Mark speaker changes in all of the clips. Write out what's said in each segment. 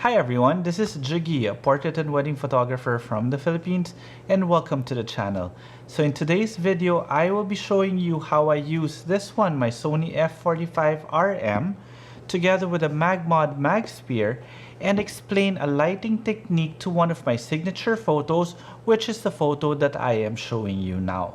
Speaker 1: Hi everyone, this is Jiggie, a portrait and wedding photographer from the Philippines, and welcome to the channel. So in today's video, I will be showing you how I use this one, my Sony f45RM, together with a Magmod Mag Sphere, and explain a lighting technique to one of my signature photos, which is the photo that I am showing you now.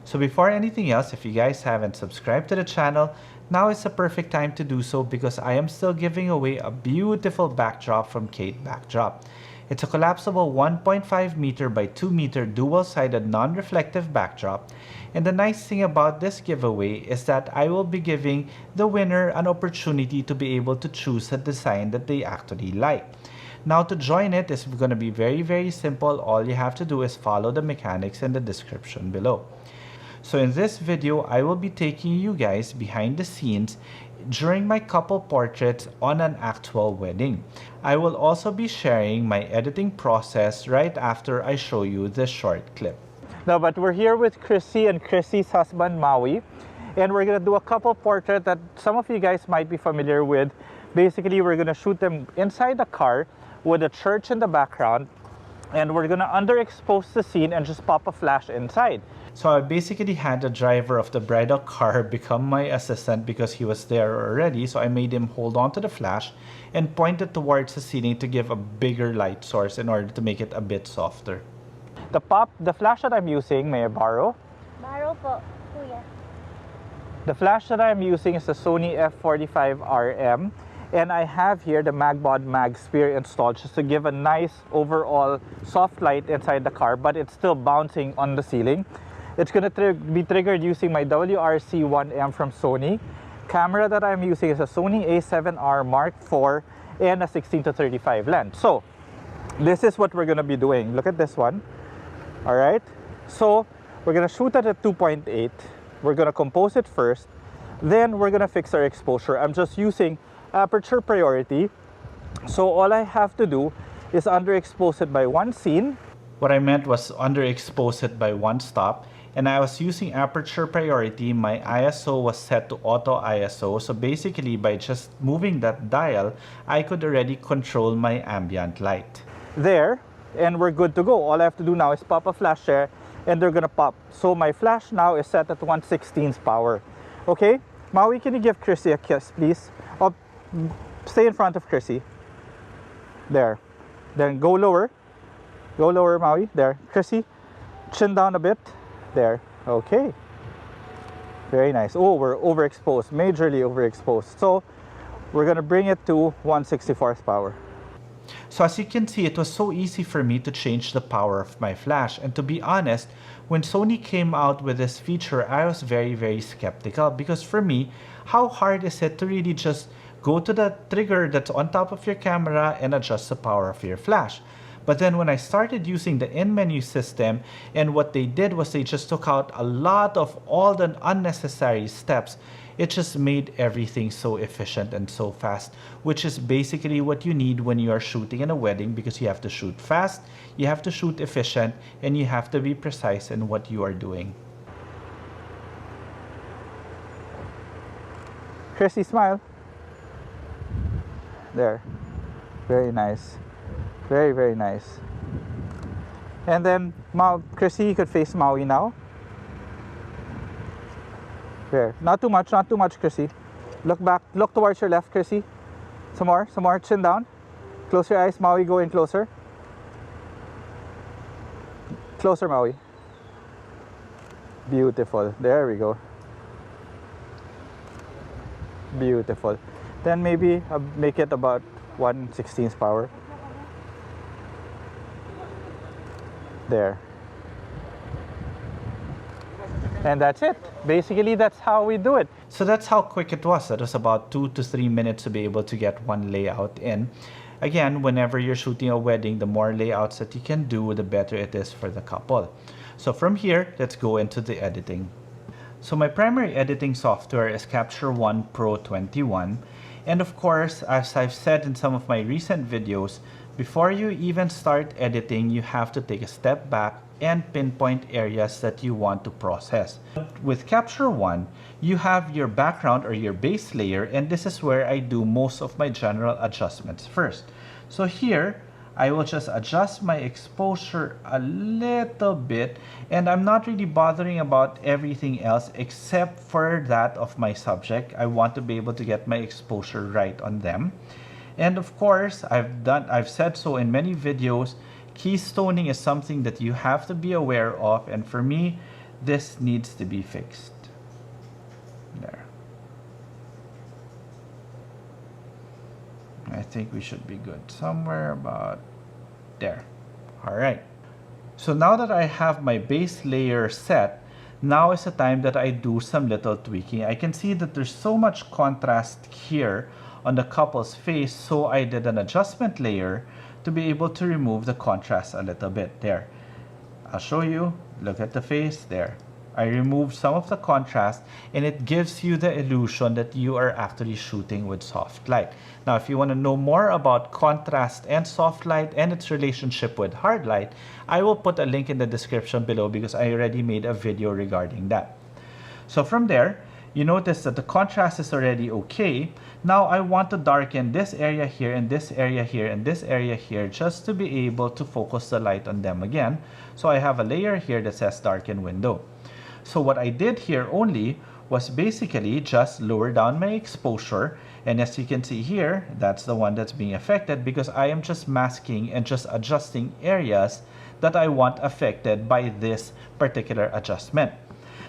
Speaker 1: So before anything else, if you guys haven't subscribed to the channel, now is the perfect time to do so because I am still giving away a beautiful backdrop from Kate Backdrop. It's a collapsible 1.5 meter by 2 meter dual-sided non-reflective backdrop, and the nice thing about this giveaway is that I will be giving the winner an opportunity to be able to choose a design that they actually like. Now to join it is going to be very simple. All you have to do is follow the mechanics in the description below. So in this video, I will be taking you guys behind the scenes during my couple portraits on an actual wedding. I will also be sharing my editing process right after I show you this short clip. No, but we're here with Chrissy and Chrissy's husband Maui, and we're gonna do a couple portrait that some of you guys might be familiar with. Basically, we're gonna shoot them inside the car with a church in the background, and we're gonna underexpose the scene and just pop a flash inside. So I basically had the driver of the bridal car become my assistant because he was there already. So I made him hold on to the flash and point it towards the ceiling to give a bigger light source in order to make it a bit softer. The flash that I'm using, may I borrow?
Speaker 2: Borrow po, kuya.
Speaker 1: The flash that I'm using is the Sony f45RM. And I have here the Magmod Mag Sphere installed just to give a nice overall soft light inside the car, but it's still bouncing on the ceiling. It's going to be triggered using my WRC1M from Sony. Camera that I'm using is a Sony a7R Mark IV and a 16-35 lens. So this is what we're going to be doing. Look at this one. All right. So we're going to shoot at a 2.8. We're going to compose it first. Then we're going to fix our exposure. I'm just using aperture priority. So all I have to do is underexpose it by one scene. What I meant was underexpose it by one stop. And I was using aperture priority. My ISO was set to auto ISO. So basically by just moving that dial, I could already control my ambient light. There, and we're good to go. All I have to do now is pop a flash there and they're gonna pop. So my flash now is set at 1/16 power. Okay, Maui, can you give Chrissy a kiss, please? Oh, stay in front of Chrissy. There. Then go lower. Go lower, Maui. There. Chrissy, chin down a bit. There. Okay. Very nice. Oh, we're overexposed. Majorly overexposed. So we're going to bring it to 1/64 power. So as you can see, it was so easy for me to change the power of my flash. And to be honest, when Sony came out with this feature, I was very skeptical because for me, how hard is it to really just go to the trigger that's on top of your camera and adjust the power of your flash? But then when I started using the in-menu system, and what they did was they just took out a lot of all the unnecessary steps, it just made everything so efficient and so fast, which is basically what you need when you are shooting in a wedding, because you have to shoot fast, you have to shoot efficient, and you have to be precise in what you are doing. Chrissy, smile. There. Very nice. Very nice. And then Chrissy, you could face Maui now. There. Not too much, Chrissy. Look back, look towards your left, Chrissy. Some more, chin down. Close your eyes, Maui, go in closer. Closer, Maui. Beautiful. There we go. Beautiful. Then maybe make it about 1/16 power. There. And that's it. Basically, that's how we do it. So that's how quick it was. It was about 2 to 3 minutes to be able to get one layout in. Again, whenever you're shooting a wedding, the more layouts that you can do, the better it is for the couple. So from here, let's go into the editing. So my primary editing software is Capture One Pro 21. And of course, as I've said in some of my recent videos, before you even start editing, you have to take a step back and pinpoint areas that you want to process. With Capture One, you have your background or your base layer, and this is where I do most of my general adjustments first. So here, I will just adjust my exposure a little bit, and I'm not really bothering about everything else except for that of my subject. I want to be able to get my exposure right on them. And of course, I've said so in many videos, keystoning is something that you have to be aware of, and for me, this needs to be fixed. There. I think we should be good somewhere about there. All right. So now that I have my base layer set, now is the time that I do some little tweaking. I can see that there's so much contrast here on the couple's face, so I did an adjustment layer to be able to remove the contrast a little bit there. I'll show you. Look at the face there. I removed some of the contrast, and it gives you the illusion that you are actually shooting with soft light. Now, if you want to know more about contrast and soft light and its relationship with hard light, I will put a link in the description below because I already made a video regarding that. So from there, you notice that the contrast is already okay. Now I want to darken this area here and this area here and this area here just to be able to focus the light on them again. So I have a layer here that says darken window. So what I did here only was basically just lower down my exposure, and as you can see here, that's the one that's being affected because I am just masking and just adjusting areas that I want affected by this particular adjustment.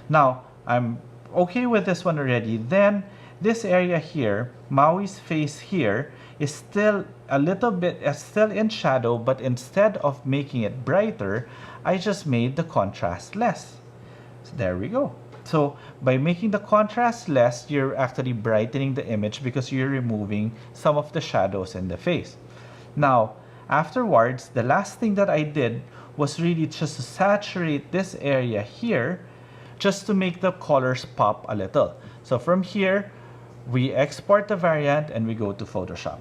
Speaker 1: Now I'm okay with this one already. Then this area here, Maui's face here, is still a little bit still in shadow, but instead of making it brighter, I just made the contrast less. So there we go. So by making the contrast less, you're actually brightening the image because you're removing some of the shadows in the face. Now, afterwards, the last thing that I did was really just to saturate this area here just to make the colors pop a little. So from here, we export the variant and we go to Photoshop.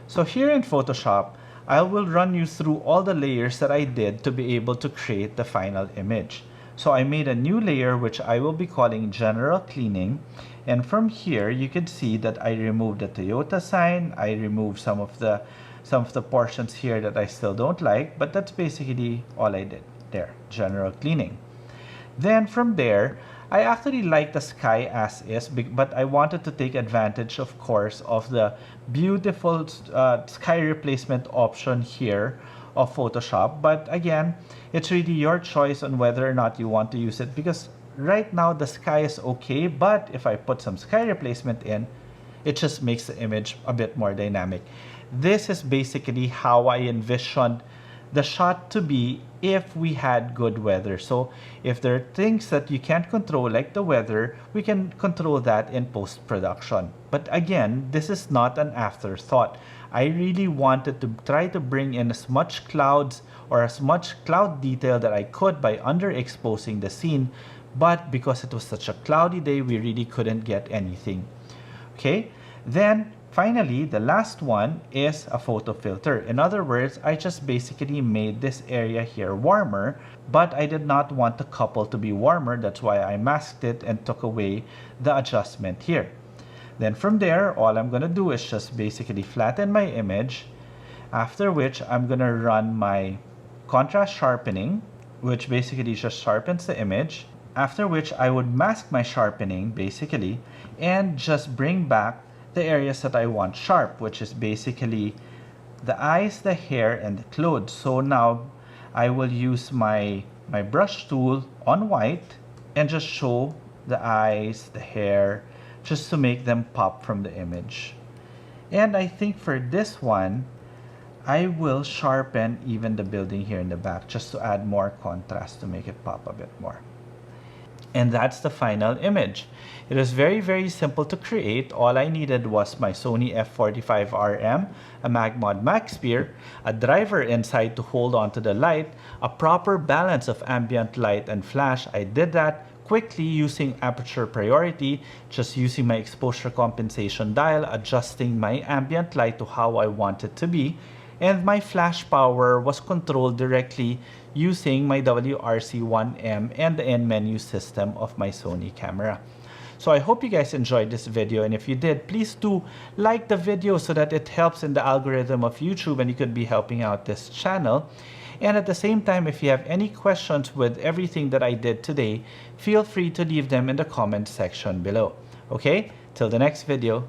Speaker 1: So here in Photoshop, I will run you through all the layers that I did to be able to create the final image. So I made a new layer which I will be calling General Cleaning, and from here you can see that I removed the Toyota sign. I removed some of the portions here that I still don't like, but that's basically all I did there. General Cleaning. Then from there, I actually like the sky as is, but I wanted to take advantage, of course, of the beautiful sky replacement option here of Photoshop. But again, it's really your choice on whether or not you want to use it, because right now the sky is okay, but if I put some sky replacement in, it just makes the image a bit more dynamic. This is basically how I envisioned the shot to be if we had good weather. So if there are things that you can't control like the weather, we can control that in post-production. But again, this is not an afterthought. I really wanted to try to bring in as much clouds or as much cloud detail that I could by underexposing the scene, but because it was such a cloudy day, we really couldn't get anything. Okay, then finally, the last one is a photo filter. In other words, I just basically made this area here warmer, but I did not want the couple to be warmer. That's why I masked it and took away the adjustment here. Then from there, all I'm going to do is just basically flatten my image, after which I'm going to run my contrast sharpening, which basically just sharpens the image, after which I would mask my sharpening basically and just bring back the areas that I want sharp, which is basically the eyes, the hair, and the clothes. So now I will use my brush tool on white and just show the eyes, the hair, just to make them pop from the image. And I think for this one, I will sharpen even the building here in the back just to add more contrast to make it pop a bit more. And that's the final image. It is very, very simple to create. All I needed was my Sony f45RM, a Magmod MagSphere, a driver inside to hold onto the light, a proper balance of ambient light and flash. I did that quickly using aperture priority, just using my exposure compensation dial, adjusting my ambient light to how I want it to be. and my flash power was controlled directly using my WRC1M and the end menu system of my Sony camera. So I hope you guys enjoyed this video, and if you did, please do like the video so that it helps in the algorithm of YouTube and you could be helping out this channel. And at the same time, if you have any questions with everything that I did today, feel free to leave them in the comment section below. Okay, till the next video.